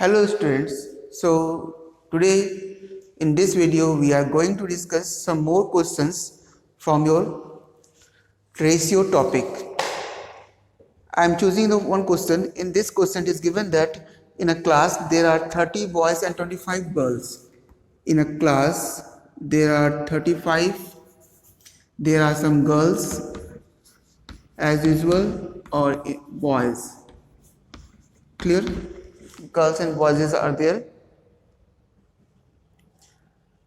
Hello students, so today in this video we are going to discuss some more questions from your ratio topic. I am choosing the one question. In this question it is given that in a class there are 30 boys and 25 girls. In a class there are 35, there are some girls as usual or boys. Clear? Girls and boys are there.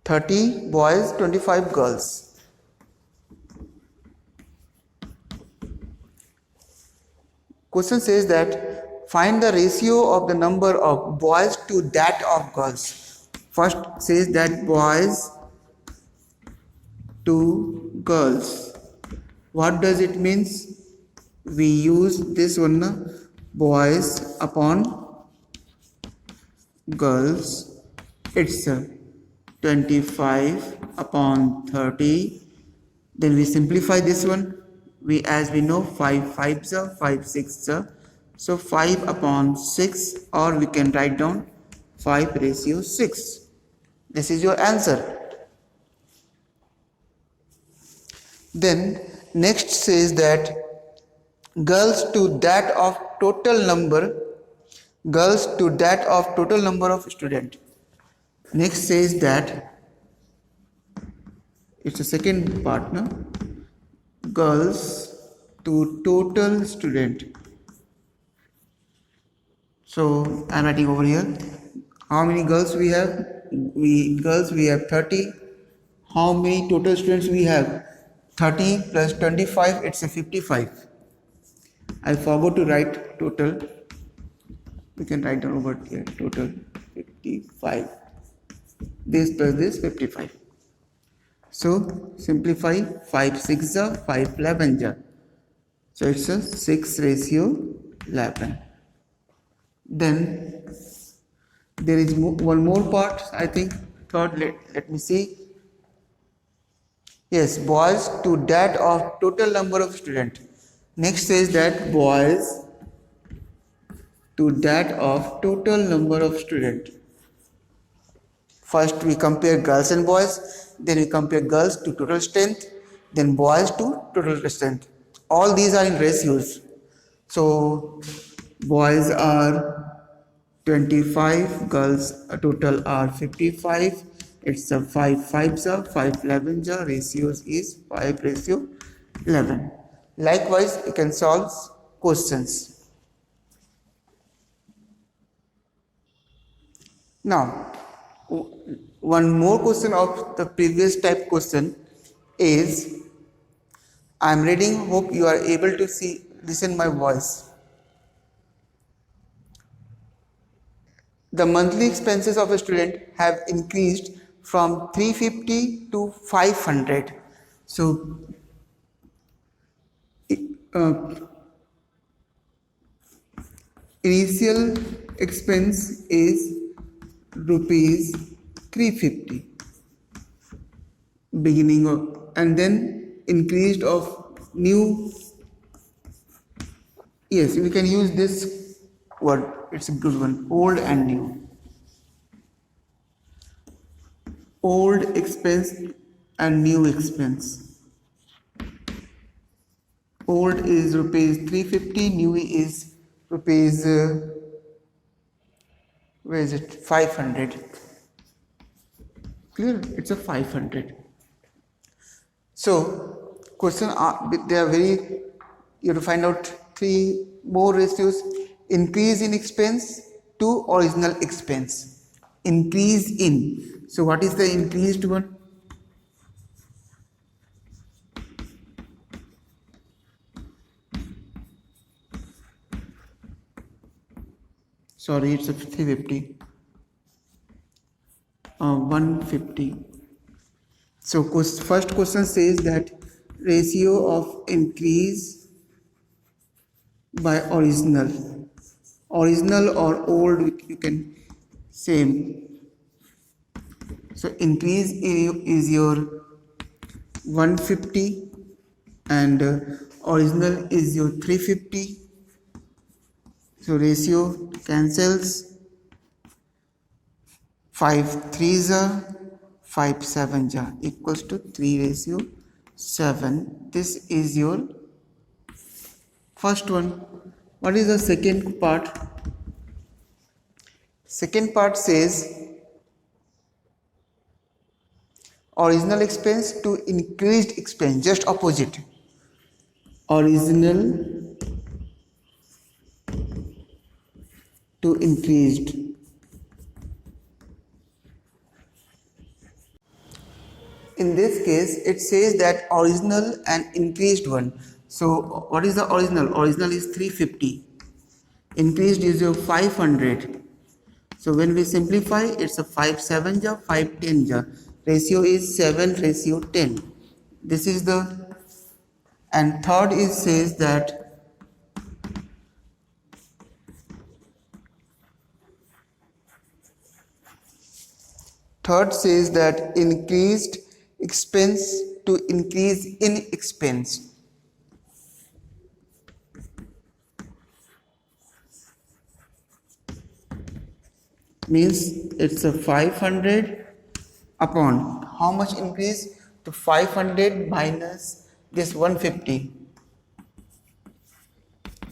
30 boys, 25 girls. Question says that find the ratio of the number of boys to that of girls. First says that boys to girls. What does it means? We use this one, boys upon girls. It's 25 upon 30. Then we simplify this one. As we know, 5 5s are 5 6s are. So 5 upon 6, or we can write down 5 ratio 6. This is your answer. Then next says that girls to that of total number of student. Next says that it's a second part, no? Girls to total student. So I am writing over here. How many girls we have? We have 30. How many total students we have? 30 plus 25, it's a 55. I forgot to write total. We can write down over here total 55. This plus this 55. So simplify 5 6 are 5 11 are. So it's a 6 ratio 11. Then there is one more part, I think. Third, let me see. Yes, boys to that of total number of student. Next says that boys to that of total number of student. First we compare girls and boys, then we compare girls to total strength, then boys to total strength. All these are in ratios. So boys are 25, girls total are 55. It's a 5 5s are 5 11s are. Ratios is 5 ratio 11. Likewise, you can solve questions. Now, one more question of the previous type question is, I am reading, hope you are able to listen my voice. The monthly expenses of a student have increased from 350 to 500. So initial expense is rupees 350 beginning of, and then increased of new. Yes, we can use this word, it's a good one, old and new. Old expense and new expense. Old is rupees 350, new is rupees 500. Clear? It's a 500. So question they are very, you have to find out 3 more ratios. Increase in expense to original expense. Increase in. So what is the increased one? Sorry, it's a 350. 150. So first question says that ratio of increase by original or old, you can same. So increase is your 150 and original is your 350. So ratio cancels. 5 3s are 5 7s are equals to 3:7. This is your first one. What is the second part? Second part says original expense to increased expense, just opposite. Original to increased. In this case, it says that original and increased one. So what is the original? Original is 350. Increased is your 500. So when we simplify, it's a 5 7 ja, 5 10 ja. Ratio is 7:10. This is the, and third is says that increased expense to increase in expense. Means it's a 500 upon how much increase? To 500 minus this 150.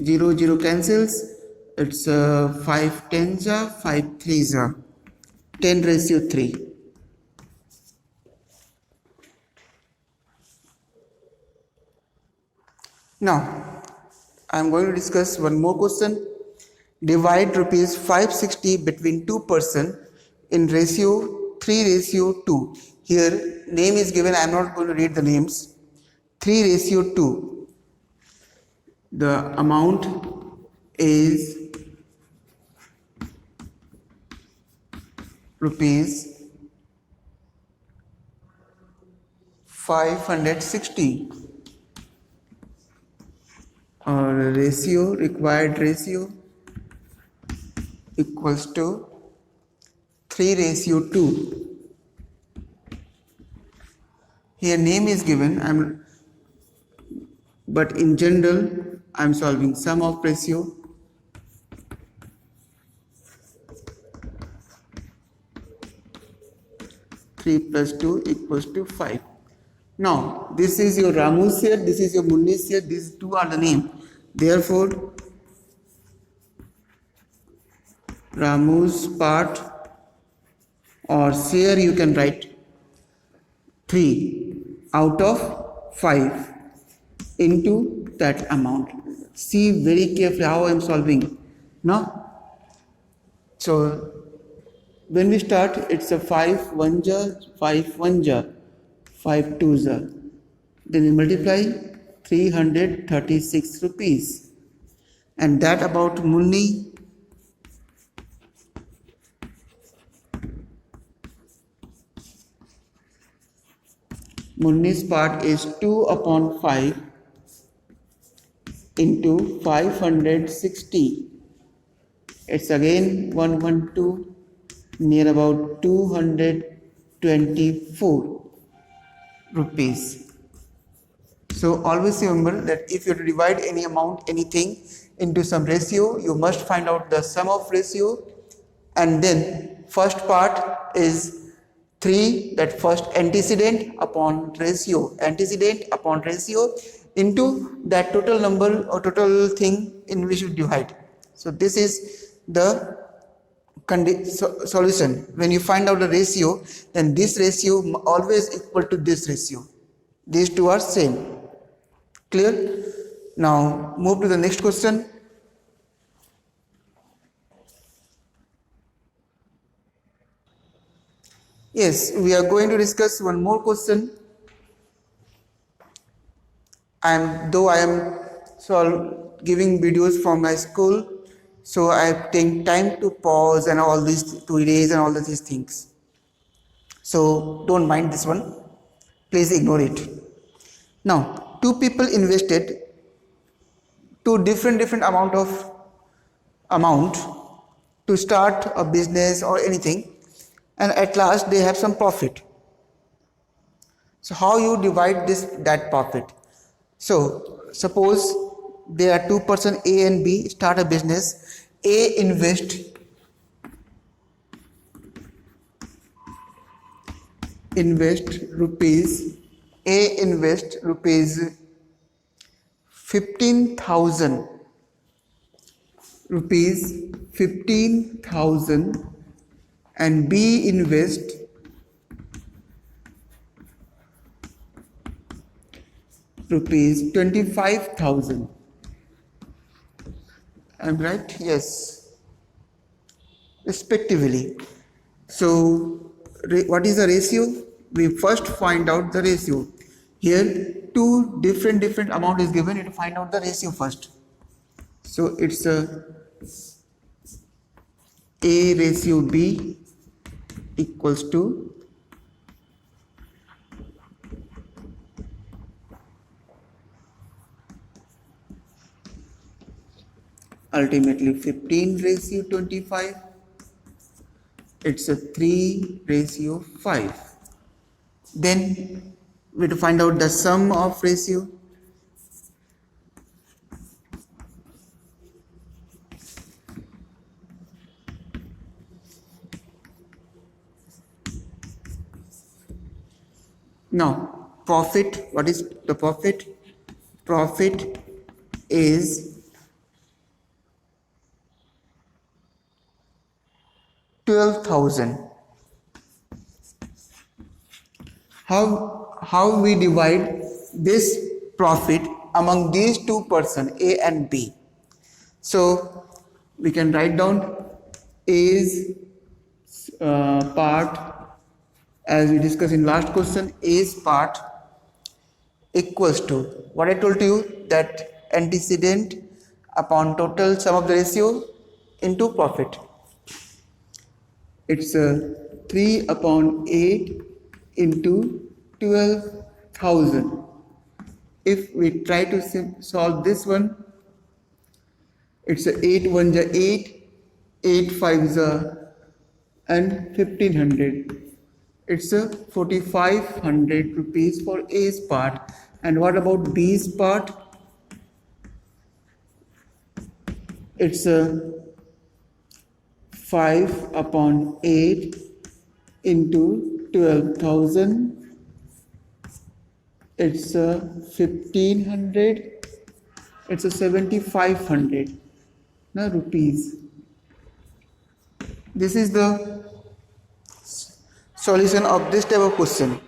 0 0 cancels. It's 5 10s are 5 3s are 10:3. Now I am going to discuss one more question. Divide rupees 560 between two persons in ratio 3:2. Here name is given. I am not going to read the names. 3:2. The amount is rupees 560. Or ratio, required ratio equals to 3:2. Here name is given, but in general I am solving sum of ratio. Three plus 2 equals to 5. Now this is your Ramu's share, this is your Munni's share, these two are the name. Therefore Ramu's part or share you can write 3 out of 5 into that amount. See very carefully how I am solving. Now, so when we start, it's a 5 1 ja, 5 1 ja, 5 2 ja. Then we multiply 336 rupees. And that about Munni. Munni's part is 2 upon 5 into 560. It's again 112, near about 224 rupees. So always remember that if you have to divide any amount, anything into some ratio, you must find out the sum of ratio, and then first part is 3, that first antecedent upon ratio into that total number or total thing in which you divide. So this is the solution. When you find out the ratio, then this ratio always equal to this ratio. These two are same. Clear? Now move to the next question. Yes, we are going to discuss one more question. Though I am giving videos from my school, so I take time to pause and all these, to erase and all these things. So don't mind this one. Please ignore it. Now, two people invested two different amount to start a business or anything, and at last they have some profit. So how you divide that profit? So suppose there are two persons, A and B, start a business. A invest invest rupees A invest rupees 15,000 rupees 15,000 and B invest rupees 25,000. I'm right? Yes, respectively. So what is the ratio? We first find out the ratio. Here two different amount is given. You have to find out the ratio first. So it's A ratio B equals to ultimately 15 ratio 25. It's a 3 ratio 5. Then we have to find out the sum of ratio. Now profit, what is the profit? Profit is 12,000. How we divide this profit among these two persons, A and B? So we can write down A's part, as we discussed in last question. A's part equals to what I told you, that antecedent upon total sum of the ratio into profit. It's 3 upon 8 into 12,000. If we try to solve this one, it's 8 1 ja 8, 8 5 ja and 1500. It's 4,500 rupees for A's part. And what about B's part? It's 5 upon 8 into 12,000. It's 1,500. It's 7,500 rupees. This is the solution of this type of question.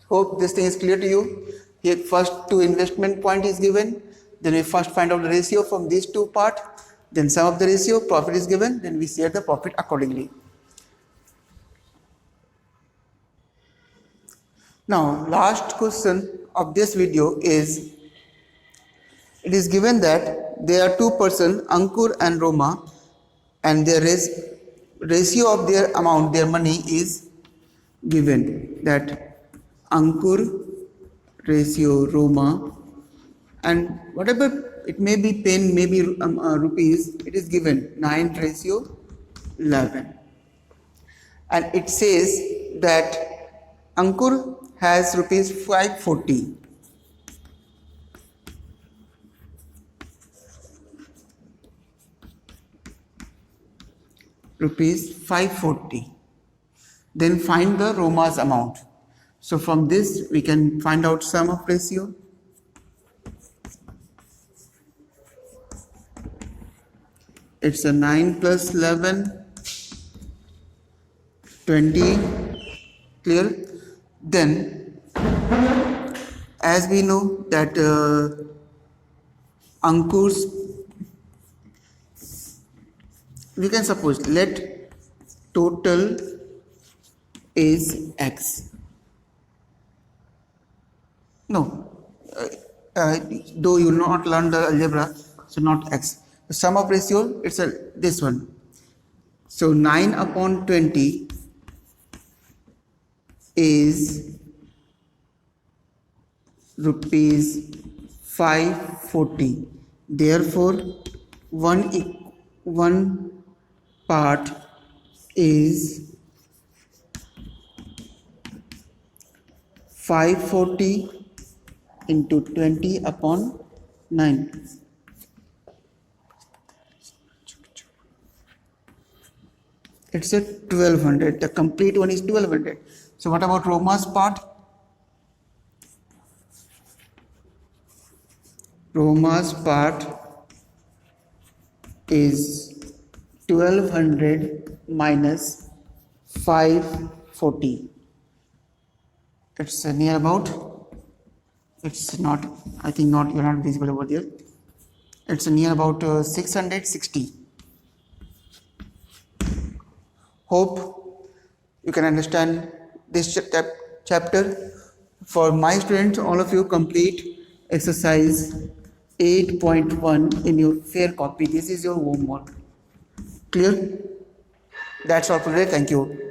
Hope this thing is clear to you. Here first two investment point is given, then we first find out the ratio from these two part, then sum of the ratio, profit is given, then we share the profit accordingly. Now last question of this video is, it is given that there are two persons, Ankur and Roma, and their ratio of their amount, their money is given, that Ankur ratio Roma, and whatever it may be, pen, maybe rupees, it is given 9 ratio 11. And it says that Ankur has rupees 540. Rupees 540. Then find the Roma's amount. So from this we can find out sum of ratio. It's a 9 plus 11, 20. Clear? Then as we know that Ankur's, we can suppose let total is X. No, though you not learn the algebra, so not X. The sum of ratio, it's this one. So 9 upon 20 is rupees 540. Therefore, one part is 540 into 20 upon 9. It's a 1200. The complete one is 1200. So what about Roma's part? Roma's part is 1200 minus 540. It's near about, it's not, I think not, you're not visible over there. It's near about 660. Hope you can understand this chapter. For my students, all of you complete exercise 8.1 in your fair copy. This is your homework. Clear? That's all for today. Thank you.